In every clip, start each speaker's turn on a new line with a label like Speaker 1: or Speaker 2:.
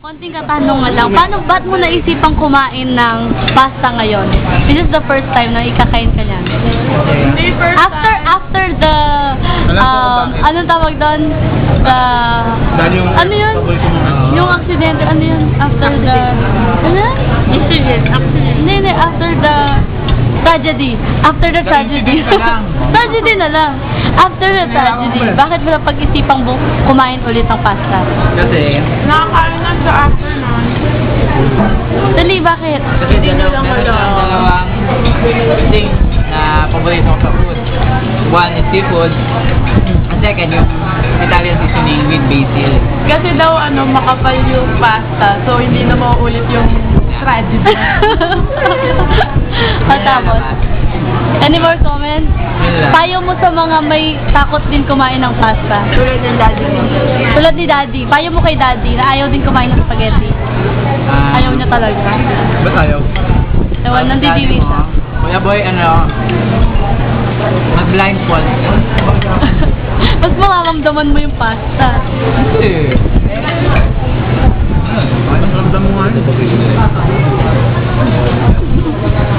Speaker 1: Konting katanungan lang, ba't mo naisipang kumain ng pasta ngayon? This is the first time na ikakain ka niyan.
Speaker 2: Hindi first
Speaker 1: After the, anong tawag doon? Ano yun? Yung aksidente, ano yun? After the, ano? Accident. Hindi, after the tragedy. After the tragedy. Tragedy na lang. After the tragedy, bakit mo na pag-isipang kumain ulit ng pasta?
Speaker 3: Kasi,
Speaker 2: nakakain lang sa afternoon.
Speaker 1: Dali, bakit?
Speaker 3: hindi na lang dalawang thing na paborito ko sa food. One is seafood. And second, yung Italian seasoning with basil.
Speaker 2: Kasi daw makapal yung pasta, so hindi na mauulit yung tragedy.
Speaker 1: Tapos, any more comments? Payo mo sa mga may takot din kumain ng pasta.
Speaker 2: Tulad ng daddy mo.
Speaker 1: Tulad ni Daddy. Payo mo kay Daddy na ayaw din kumain ng spaghetti. Ayaw niya talaga.
Speaker 3: Ba't ayaw?
Speaker 1: Ewan, nandidiwi siya.
Speaker 3: Kuya boy, mag-blindfold.
Speaker 1: Mas mararamdaman mo yung pasta.
Speaker 3: Hindi. Ramdam mo nga.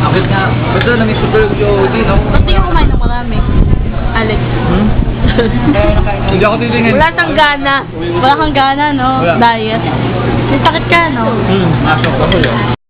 Speaker 3: Bakit nga? Basta namiss ko talaga yung OD, no?
Speaker 1: Ba't di ka kumain ng marami? Alex.
Speaker 3: Hindi ako titingin.
Speaker 1: Wala kang gana. Wala kang gana, no?
Speaker 3: Wala.
Speaker 1: Diet. May sakit ka, no?
Speaker 3: Masok ako yun.